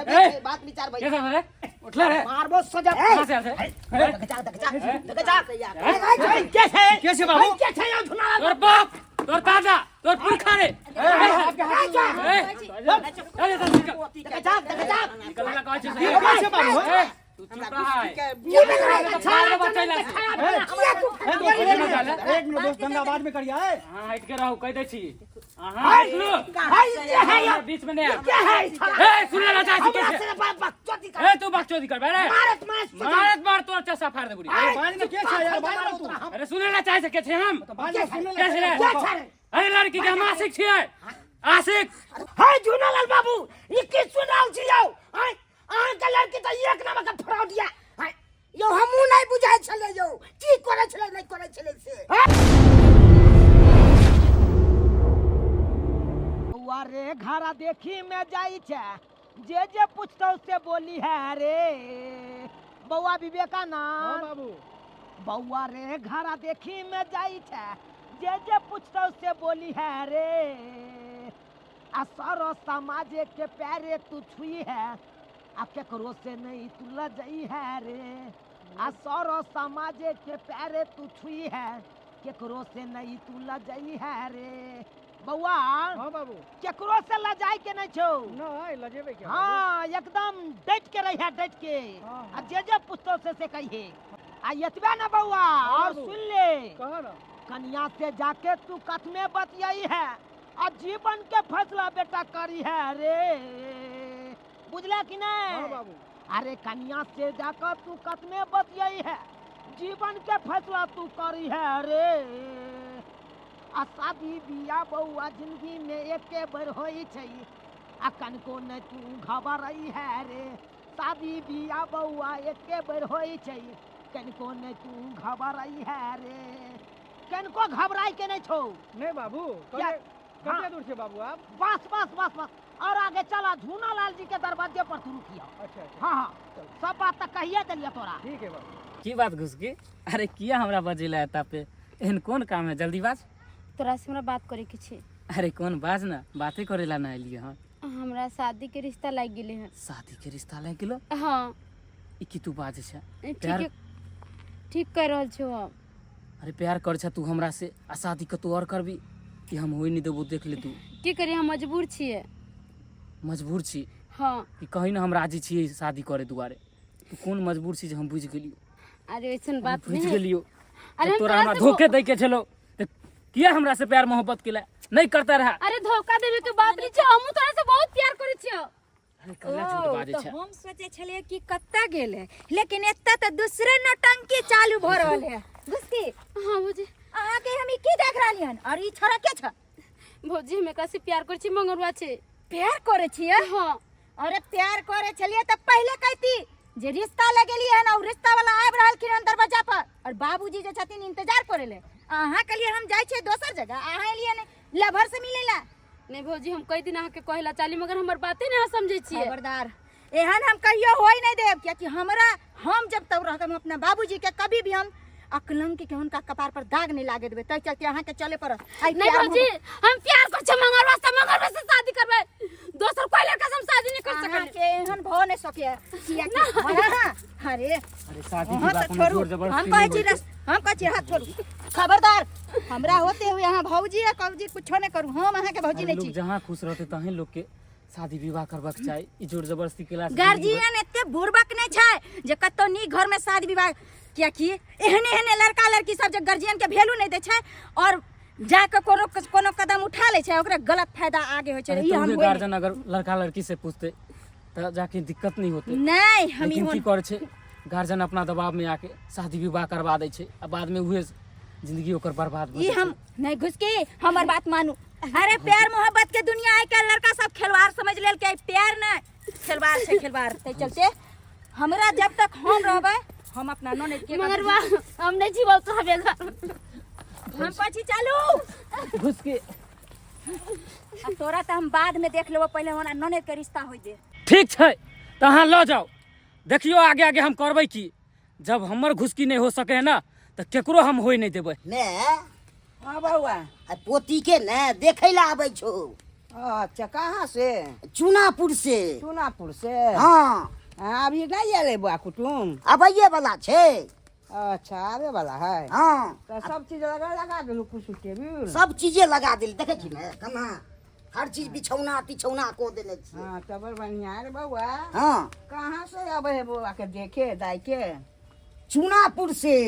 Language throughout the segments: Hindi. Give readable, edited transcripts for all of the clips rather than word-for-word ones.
बात विचार भाई कैसा रे उठला रे मारबो सजा कहां से आते कैसे बाबू कैसे यार धुना तोर बाप तोर दादा तोर पुरखा रे निकलना कहां से कैसे बाबू तू चुप रहा है ये एक मिनट दोस्त दंगा बाद में करिया है। हां हट के रहो कह दे छी हां बीच में नहीं क्या है ए सुन ले चाची कैसे ए तू बकचोदी कर बे मारत मार तोर चसा फाड़ दे बुढ़ी बाद में क्या है यार बाद में तू अरे सुन ले चाहे से कैसे हम बाद में सुन ले कैसे रे अरे लड़की के हम आशिक छियै आशिक हाय झूनालाल बाबू ये किस सुनाल छियौ हाय आन के लड़की त एक नंबर का फ्रॉडिया हाय यो हमू नहीं बुझाय छले यो की करे छले नहीं करे छले से रे घरा देखी में जाई छे जे पूछतो से बोली है रे बौआ विवेकानंद हां बाबू बौआ रे घरा देखी में जाई छे जे पूछतो से बोली है रे आ सारो समाज के पैरे तू छुई है आ केकरो से नहीं तू लजई है रे आ सारो समाज के पैरे तू छुई है केकरो से नहीं तू लजई है रे बौआ हां बाबू केकरो से लजाई के नहीं छौ नहीं लजेबे क्या हां एकदम डट के रही है डट के आ जे पूछतो से कहिए आ यतबे ना बौआ और सुन ले कहा ना कन्या से जाके तू कथ में बतियाई है आ जीवन के फैसला बेटा करी है रे बुझला कि नहीं हां बाबू अरे कन्या से जाकर तू कथ में बतियाई है जीवन के फैसला तू करी है रे आ शादी बियाह बउआ जिंदगी में एके बार होई छै आ कनको न तू घबराई है रे शादी बियाह बउआ एके बार होई छै कनको न तू घबराई है रे कनको घबराई के नहीं छौ नहीं बाबू क्या? कितने दूर से बाबू आप बस बस बस बस और आगे चला झूनालाल जी के दरवाजे पर तू रुकिया अच्छा अच्छा हाँ हाँ सब बात तक कहिए दिलिया तोरा ठीक है बाबू की बात घुसकी अरे किया हमरा बजेला एता पे एहन कोन काम है जल्दी बाज तोरा से हमरा बात करे के छे अरे कौन बाज ना बातें करेला ना एलिए हां हमरा शादी के रिश्ता लाग गेले हैं शादी के रिश्ता लाग गेलो हाँ ई की तू बाजे छ ठीक ठीक कर रहल छो अरे प्यार कर छ तू हमरा से आ शादी के तू और करबी कि हम होई नहीं देबो देख ले तू की करी हम मजबूर छिए मजबूर छी हाँ कि कहीं ना हम राजी छिए शादी करे दुआरे तू कौन मजबूर छी जे हम बुझ गेलियो अरे ऐसन बात बुझ नहीं है गेलियो अरे हम तोरा तोरा हमरा से धोखे दे के चलो तो किया हमरा से प्यार मोहब्बत केला नहीं करता रहा अरे धोखा देवे के बात नहीं छे हम तोरा से बहुत प्यार करे छियो अरे कल्ला झूठ बाजे छ हम सोचे छलिए कि कत्ता गेले लेकिन एत्ता तो दूसरे नौटंकी चालू भ रहल है घुसकी हाँ भौजी आगे हम की देख रहली हन और ई छोरा के छ भौजी हम एकरा से प्यार करे छी मंगरुआ छे प्यार करे छिए हाँ अरे प्यार करे छलिए त पहले कहती जे रिश्ता लगेली है ना रिश्ता वाला आब रहल कि दरवाजा पर और बाबूजी जे छथिन इंतजार करेले अहाँ के लिए हम जाय छे दोसर जगह अहाँ लिए ने लभर से मिलेला नहीं भौजी हम कई दिन आके कहला चाली मगर हमर बातें नहीं समझे छिए खबरदार एहन हम कहियो होई नहीं देब क्योंकि हमरा हम जब तक रहतम अपना बाबूजी के कभी भी हम अकलंकी के उनका कपार पर दाग नहीं लागे देबे तै चलते अहाँ के चले पर नहीं भौजी हम प्यार कर छे मंगरुआ से शादी करबे दोसर कोई लड़का से हम शादी नहीं कर अहाँ सकले के एहन भ नहीं सके किया कि अरे अरे शादी हाँ विवाह तो कोनो छोड़ू जोर जबरदस्ती हम नहीं कहे छी होई छै। हम कहे छी हाथ छोड़ू खबरदार हमरा होते हुए यहाँ भौजी या कौजी कुछो नहीं करू हम अहाँ के भौजी अरे नहीं लोग छी जहाँ खुश रहते तहीं लोग के शादी विवाह करबाक चाही ई जोर जबरदस्ती केला से गार्जियन एते बुर्बक नहीं छै जे कतो नी घर में शादी विवाह किया कि एहने लड़का लड़की सब जे गार्जियन के वैल्यू नहीं दे छै और जाके कोनो कदम उठा ले छै ओकरा गलत फायदा आगे होय छै ई हम गार्जियन अगर लड़का लड़की से पूछते तो जाके दिक्कत नहीं होते नहीं हम लेकिन की करे छै गार्जियन अपना दबाव में आके शादी विवाह करवा दे छै आ बाद में उहे जिंदगी ओकर बर्बाद भ ई हम नहीं घुसके हमर बात मानू अरे प्यार मोहब्बत के दुनिया है के लड़का सब खिलवाड़ समझ लेल के प्यार न खिलवाड़ छै खिलवाड़ तै चलते हमरा जब तक हम रहबे हम अपना ननद के मंगरुआ हम नहीं जीवो तोरा बेगा हम पाछी चालू घुस के तोरा तो हम बाद में देख लेबो पहले हमरा ननद के रिश्ता होई दे ठीक छै त अहाँ ल जाओ देखियो आगे आगे हम करबै की जब हमर घुसकी नहीं हो सके है ना तो केकरो हम होई नहीं देबै ने हां बउआ आ पोती के ने देखै ला आबै छौ अच्छा कहाँ से? चूनापुर से। चूनापुर से? हाँ अभी नहीं आए बुआ कुटुम? अबैये वाला छे। अच्छा आवे वाला है। हाँ तो सब चीज लगा दिलू कुछ टेबुल सब चीजें लगा दिल, देखे छी ना कना हर चीज बिछौना तिछौना को देने छी। हाँ तो बड़ बढ़िया है बउआ। हाँ कहाँ से आवे है बुआ के देखे दाई के? चूनापुर से।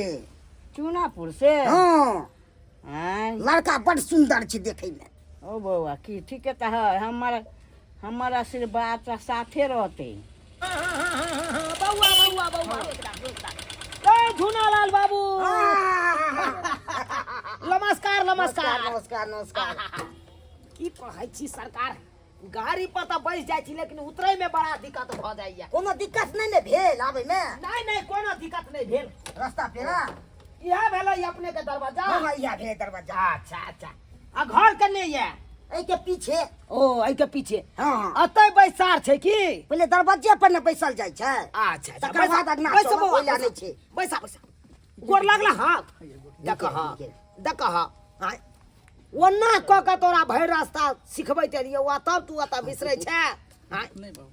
चूनापुर से? हाँ हाँ। लड़का बड़ सुंदर छे देखे में। ओ बउआ की ठीक है है हमारा आशीर्वाद तो साथे रहते। बउआ बउआ बउआ ए झूनालाल बाबू नमस्कार नमस्कार नमस्कार नमस्कार। की कहै छी सरकार, गाड़ी पर तो बैस जाइ छी लेकिन उतरै में बड़ा दिक्कत भ जाइए। कोनो दिक्कत नहीं ने भेल आवे में? नहीं कोनो दिक्कत नहीं भेल। रास्ता पे ना यह भेलै अपने के दरवाजा। हाँ यह भेल दरवाजा। अच्छा आ घर कने ये? ए के पीछे। ओ ए के पीछे। हाँ अतै बैसार छै की? पहले दरवाजे पर न बैसल जाय छै। अच्छा तकर बाद अगना बैसो चलो, बउआ, ओइला नहीं छै। बैसा बैसा गोर लागला। हाँ देख हाँ ओना क के तोरा भरि रास्ता सिखबैत रहिए वा तब तू अता बिसरै छै। हाँ नहीं बाबू।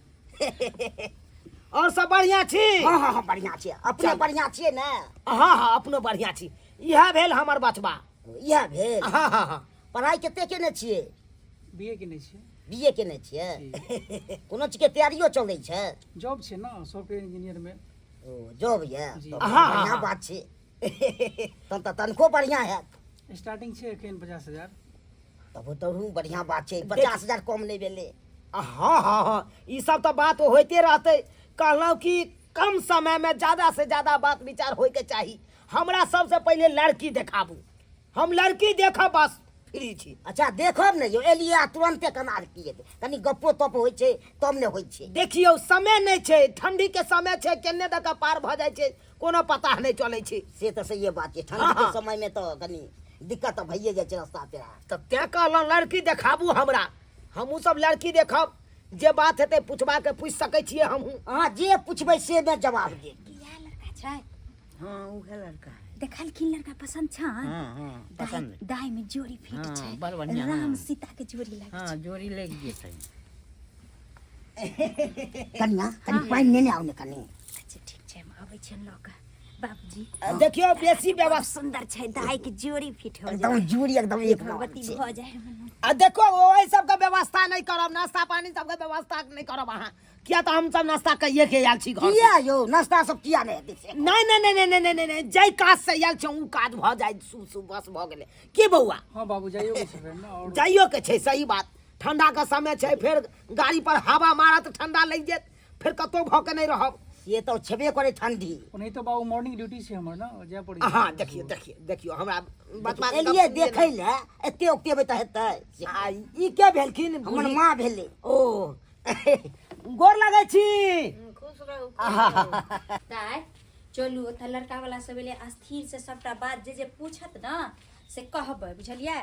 और सब बढ़िया छी? हाँ बढ़िया छे। अपने चल। बढ़िया छे ना? हाँ अपनो बढ़िया छी। यह भेल हमर बचबा। यह भेल। हाँ पढ़ाई कते केने छिए? बीए के नहीं छे। बीए केने छिए? कोनो चीज के तैयारियो चलै छै? जॉब छे ना सॉफ्टवेयर इंजीनियर में। ओ जॉब ये जी। तो हाँ, बढ़िया हाँ। बात छे। तब तो तनको बढ़िया है। स्टार्टिंग छे एखन 50,000। तब तो बढ़िया बात छे। 50,000 कम नहीं भेले। हाँ ई सब तो बात होते रहते। कहलौं कि कम समय में ज्यादा से ज्यादा बात विचार होय के चाहिए। हमरा सबसे पहले लड़की देखाबू, हम लड़की देखब बस फ्री छी। अच्छा देखब ने यो एलिया तुरंते कनार किए तनी गप्पो तप होय छै तब ने होय छै। देखियो समय नहीं छै, ठंडी के समय छै, केने दक पार भ जाय छै कोनो पता नहीं चले छै। से तो सही बात है। ठंड हाँ, के हाँ। समय में तो कनी दिक्कत तो भइए जाय छै रास्ता पे। तो त्या कहलौं लड़की देखाबू हमरा, हमहू सब लड़की देखब। जे बात हेतै पूछबा के पूछ सकै छियै हमहू। हाँ जे पूछबै से मैं जवाब दे। किया लड़का छै? हाँ उहे लड़का। देखल की लड़का पसंद छ? हाँ पसंद। दाई में जोड़ी फिट हाँ, छै। बड़ बढ़िया, राम हाँ। सीता के जोड़ी लगे हाँ जोड़ी लग जेतै। कनिया कनी पानी नेने आउ ने कनी। अच्छा ठीक छै हम आबै छियन लऽ कऽ। बाबूजी देखियो बेसी बड़ व्यवस्था। सुंदर छै, दाई के जोड़ी फिट हो एकदम जाए, जूरी एकदम एक नंबर भगवती छै। भ जाए हमर। आ देखो ओहि सबके व्यवस्था नहीं करब, नाश्ता पानी सबके व्यवस्था नहीं करब अहाँ। किया तो हम सब नाश्ता कइए के आयल छी घर से। किया यो नाश्ता सब किया नहीं हेतै से? नहीं जय काज से आयल छी उ काज भ जाय। शुभ बस भ गेलै की बउआ? हाँ बाबू जाइयो के छे ना। और जाइयो के छै, सही बात। ठंडा के समय छै, फिर गाड़ी पर हवा मारत ठंडा लग जात, फिर कतौ भ के नहीं रहब। ये तो छेबे करे ठंडी। नहीं तो बाबू मॉर्निंग ड्यूटी छे हमर ना जाय पड़ी। हाँ देखियो हमरा बतबा एलिए देखै ले एते ओक्ते बता हेतै। ई के भेलखिन? हमर माँ भेलै। ओ गोर लगै छी। खुश रहू। दाई चलू ओतऽ लड़का वाला सब एले, स्थिर से सबटा बात जे पूछत ना से कहबै, बुझलियै?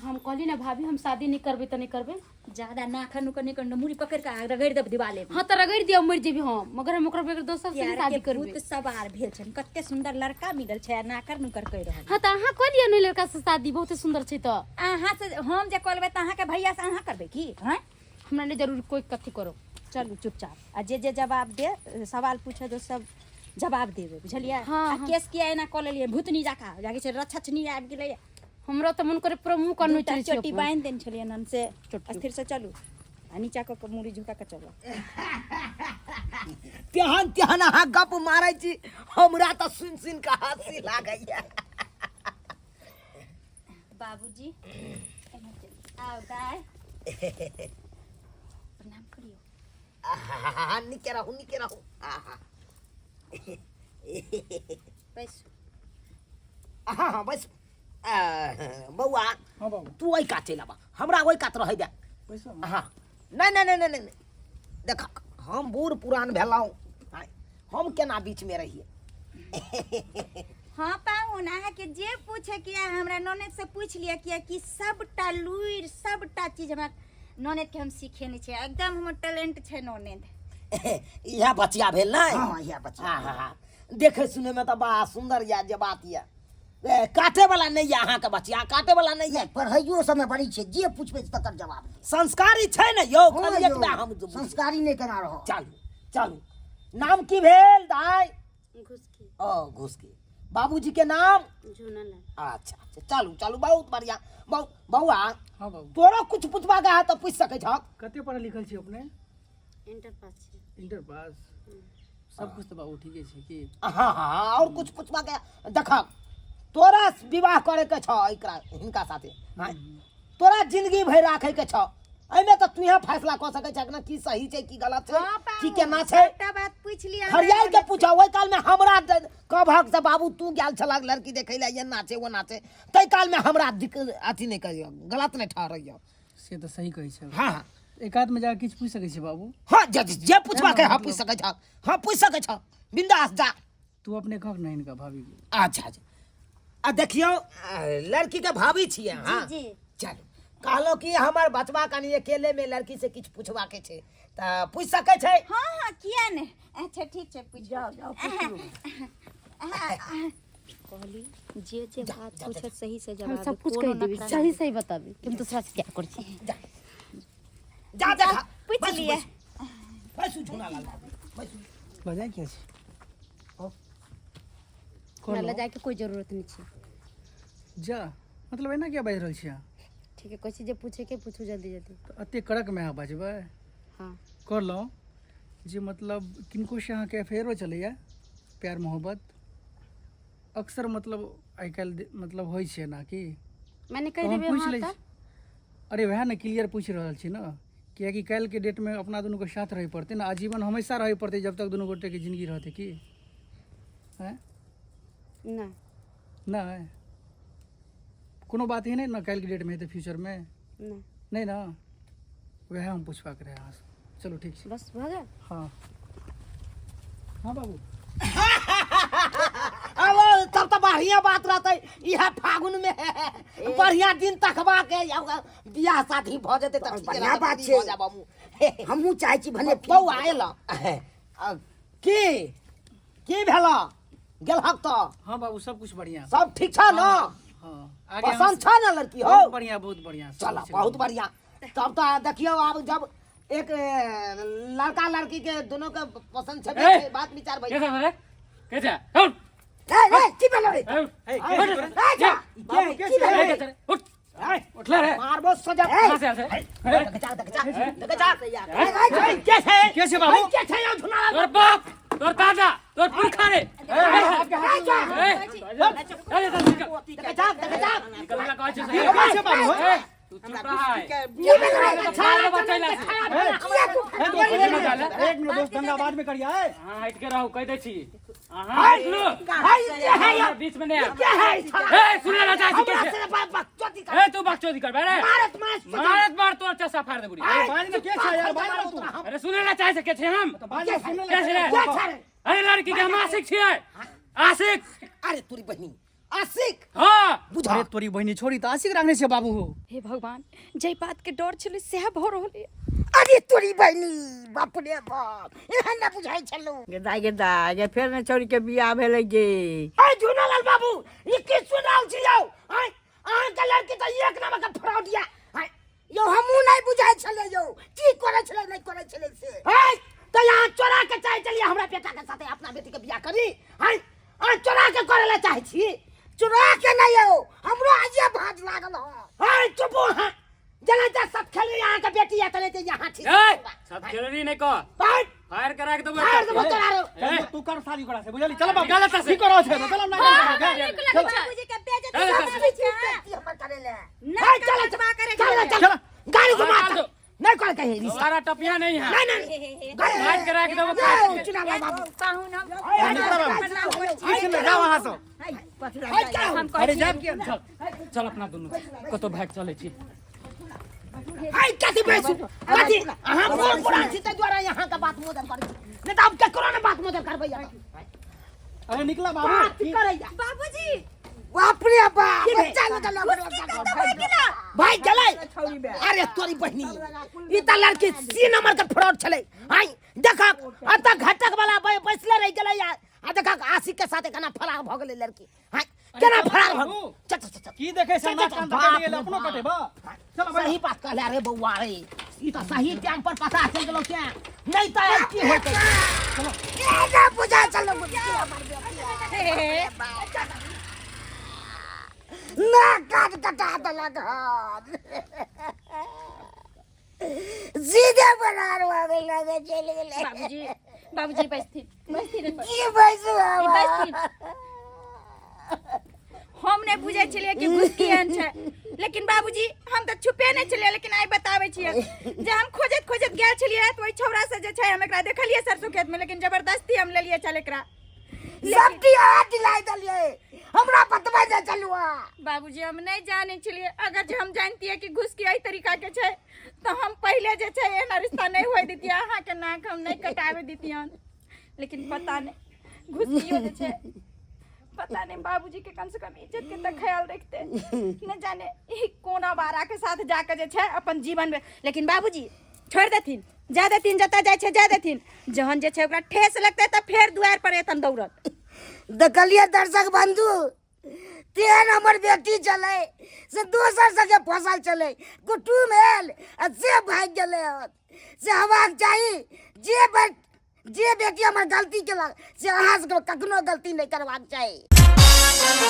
हम कहली ना भाभी हम शादी नहीं करबे तो नहीं करबे। ज्यादा नाखन उखन निकन मुड़ी पकड़ के रगड़ देब दिवाले में। हाँ तो रगड़ दिया मर जेबी हम, मगर हम ओकरा बगैर दोसर से प्यार शादी के करबे। भूत सवार भेल छन, कते सुंदर लड़का मिलल छै, नाकर नुकर कहि रहल। हाँ तो अहाँ कह लिया नहीं लड़का से शादी, बहुत सुंदर छै तो। अहाँ से हम जे कहबै त अहाँ के भैया से अहाँ करबै की? हैं हमरा नहीं जरूर कोई कथी करो। चलू चुपचाप आ जे जवाब दे, सवाल पूछे तो सब जवाब देबै, बुझलियै? हाँ, आ हाँ। केस किया एना कऽ लेलियै भूतनी जाका जाके छै रछछनी आबि गेलै। हमरा तो मन करे पूरा मुंह करनो दूटा चली चोटी बांधि देने छलियै नन से। चोटी। स्थिर से चलू आ नीचा कऽ के मुड़ी झुका के चलू। तेहन अहाँ गप मारै छी, हमरा तऽ सुन के हंसी लागैया। बाबूजी आओ दाई प्रणाम करियो। निके रहू। बैसू। हाँ बस बउआ हाँ बाबू तू ओहि कात चलि आबा, हमरा ओहि कात रह जा। पैसा हाँ नहीं देख हम बूढ़ पुरान भेलौं, हम केना बीच में रहिए। हाँ पाहुन अहाँके जे पूछे किया हमरा ननद से पूछ लिया किया कि सबटा लुइर सबटा चीज हमरा ननद के हम सिखेने छै, एकदम हमर टैलेंट छै ननद। यह बचिया भेल ना? हाँ यह बच्चा। देखे सुने में तो बड़ा सुंदर या जे बात या काटे वाला नहीं है अहाँ के बचिया, काटे वाला नहीं है। पढ़ाइयो समय बड़ी छे, जे पूछबे तकर जवाब दे। संस्कारी छै ने यौ, हाँ खाली यौ, एकटा हम संस्कारी नहीं करा रहो। चलू चलू। नाम की भेल दाई? घुसकी ओ घुसकी। बाबूजी के नाम? झूनल अच्छा अच्छा, चलू चलू, बहुत बढ़िया। बउआ हाँ बाबू तोरो कुछ पूछबा के है तो पूछ सकै छ। कते पढ़ल लिखल छी अपने? इंटर पास छी। इंटर पास सब कुछ तो बाबू ठीके छै की? हाँ हाँ, और कुछ पूछबा के देखा, तोरा विवाह करे के छ एकरा हिनका साथे, हाँ? तोरा जिंदगी भर राखे के छ। एमे तो तुहे फैसला कर सकै छ ना की सही छै की गलत छै, की केना छै। एकटा बात पूछ लिया हरियाई के पूछा, ओइ काल में हमरा कहक से बाबू तू गेल छलक लड़की देखै ले, ये नाचे वो नाचे, तै काल में हमरा अथी नहीं करियो, गलत नहीं ठहरइयो। से तो सही कहै छै। हाँ एक आध में जाके किछ पूछ सकै छी बाबू? हाँ, जे पूछबा के हाँ पूछ सकै छ, हाँ पूछ सकै छ, बिंदास जा। तू अपने कहक ना इनका भाभी के। अच्छा अच्छा, आ देखियो लड़की के भाभी छिए, हाँ जी चलो। कहलो कि हमर बचबा कनी अकेले में लड़की से किछ पूछबा के छै त पूछ सकै छै। हाँ हाँ किया ने। अच्छा ठीक छै, पूछ जाओ जाओ कहली जे जे बात पूछे सही से हम जवाब सब कुछ कह देबी, सही सही बताबी कि हम दूसरा से क्या कर छी। जा देखा पूछ लिए। बैसू झूना लाल बाबू, बैसू। बजाय क्या छै? हमरा ले जाए के कोई जरूरत नहीं छी। जा मतलब एना क्या बाजि रहल छी अहाँ? ठीक है, कोई चीज पूछे के पूछू जल्दी जल्दी। तो अते कड़क में अहाँ बाजबै? हाँ कहलहुँ जे मतलब किनको से अहाँके अफेयरो चलैया, प्यार मोहब्बत अक्सर मतलब आइ काल्हि मतलब होइ छै ना कि? मैंने तो कह हम देबे पूछ हाँ लै तब। छी। अरे वएह ने क्लियर पूछ रहल छी ना, कियाकि काल्हि के डेट में अपना दुनू के साथ रहे पड़ते ना, आजीवन हमेशा रहे पड़ते जब तक दुनू गोटे के जिंदगी रहते की हैं? ना नहीं कोनो बात ही नहीं ना काल्हि के डेट में हेतै फ्यूचर में? ना नहीं ना, वह हम पूछवा के रहे अहाँ से। चलो ठीक छै। बस भऽ गेल। हाँ हाँ बाबू अब तब तो बढ़िया बात रहते, यह फागुन में बढ़िया दिन तकबा के बियाह शादी भ जेते त बढ़िया बात छै। हमहू चाहे छी भने बउ आयल की भेला गेलहक तो? हाँ बाबू सब कुछ बढ़िया। सब ठीक छ न? हाँ आगे पसंद छ न लड़की हो? बहुत बढ़िया बहुत बढ़िया। चलो बहुत बढ़िया। तब तो देखियो अब जब एक लड़का लड़की के दोनों के पसंद छे, बात विचार भाई कैसा है? कैसा? ए की भेलो रे? जा उठ उठ ले रे। मारबो सजा। कहाँ से आते? कैसे बाबू? तोर बाप, तोर दादा, तोर पुरखा रे। कैसे बाबू? तू चुप रहा है। एक मिनट दोस्त, दंगा बाद में करिया है। हाँ हट के रहो, कह दे छी। हाँ सुनो। बीच में नहीं आ। सुन ले चाची कैसे? ए तू बकचोदी कर बेरे। मारत मार तोर चसा फाड़ दे बुढ़ी। बाज में के छै यार, बाज में तू। अरे सुने ला चाहे से के छे हम? बाज में सुन ले। कैसे रे? अरे लड़की के हम आशिक छिए। आशिक? अरे तोरी बहनी आशिक? हाँ बुझा अरे तोरी बहनी छोड़ी तो आशिक रखने से बाबू हो। हे भगवान, जय बात के डर छले सेह भ रहले। अरे तोरी बहनी, बाप रे बाप, एहन न बुझाई छलो। गे फेर ने छोरी के बियाह भेलै गे। ए झूनालाल बाबू, ई की सुनाल छी यौ? आय आय के लड़की त एक नंबर के फ्रॉडिया। आय यो हमहू नहीं बुझाई छले यौ, की करे छले नहीं करे छले से। आय तो यहाँ चोरा के चाहे चलिए हमरा बेटा के साथे अपना बेटी के बियाह करी। आय आय चोरा के करे ले चाहे छी? चोरा के नहीं यौ, हमरो आजे भाज लागल हो। आय चुप हो, जले त सब खेले यहाँ के बेटी है तले यहाँ ठीक। सब खेलरी नहीं को बैठ फायर करा के दो। फायर दबो तोरा रे। तू कर साली कोड़ा से बुझली। चल बाबू गलत से करो छे चल ना बाबूजी के बेइज्जती हमर करे ले। नहीं चल करे चल गाड़ी घुमा दो। नहीं करे कहीं रिश्ता। सारा टपिया नहीं है। नहीं फायर करा के दो। चुना बाबू पाहुन इसमें जा वहां से। हम अरे जाब के चल चल अपना दोनों कतो भाग चले छी। हाय कथि बेसु कथि अहाँ कोन पुरान छी त द्वारा यहाँ का बात मोदर कर नहीं त अब केकरो ने बात मोदर करबै। अरे निकला बाबू बात करैया बाबूजी बाप रे बाप, बच्चा निकल भाई चले। अरे तोरी बहनी, ई त लड़की सी नंबर के फ्रॉड छले। हाय देखा अत घटक वाला बैसले रह गेलै यार। आ देखा आशिक के साथे कना फरार भ गेलै लड़की। हाय केना फरार भगू चल चल चल की देखे से नाक कान बाप कटे रे अपनो बाप। कटेबा चल सही बात कहले रे बौआ रे ई तो सही टाइम पर पता चल गेलो क्या नहीं तो अब की होते ये ना बुझा चलो बुझा ना काट कटा दलक सीधे बनार वागे लगे चले गेले बाबूजी बाबूजी बैठथिन की बैसु हम नहीं बुझे छलिए कि घुसकी एहन छै लेकिन बाबूजी हम तो छुपे नहीं छलिए लेकिन आइ बतावे छिए जे हम खोजत खोजत गेल छलिए तो ओइ छौरा से जे छै हम एकरा देखलिए सरसों खेत में लेकिन जबरदस्ती हम लेलिए चल एकरा सबटी हाथ दिलाई दलिए हमरा बतबा दे चलुआ बाबूजी हम नहीं जाने छलिए अगर जे हम जानतिए कि घुसकी एई तरीका के छै तो हम पहले जे छै एना रिश्ता नहीं होय दितिए अहाँ के नाक हम नहीं कटावे दितियन लेकिन पता नहीं घुसकियो जे छै पता नहीं बाबूजी के कम से कम इज्जत के तक ख्याल रखते न जाने ई कोना बारा के साथ जाके जे छै अपन जीवन में लेकिन बाबूजी छोड़ देथिन जा देथिन जता जाय छै जा देथिन जहन जे छै ओकरा ठेस लगते त फेर दुआर पर एतन दौड़त देखलिए दर्शक बंधु तेहन हमर बेटी चले से दोसर सके फसल चले कुटुम आयल आ से भाग गेले से हवाक चाही जे बेटी हमर गलती केलक से अहाँ से कखनो गलती नहीं करबाक चाही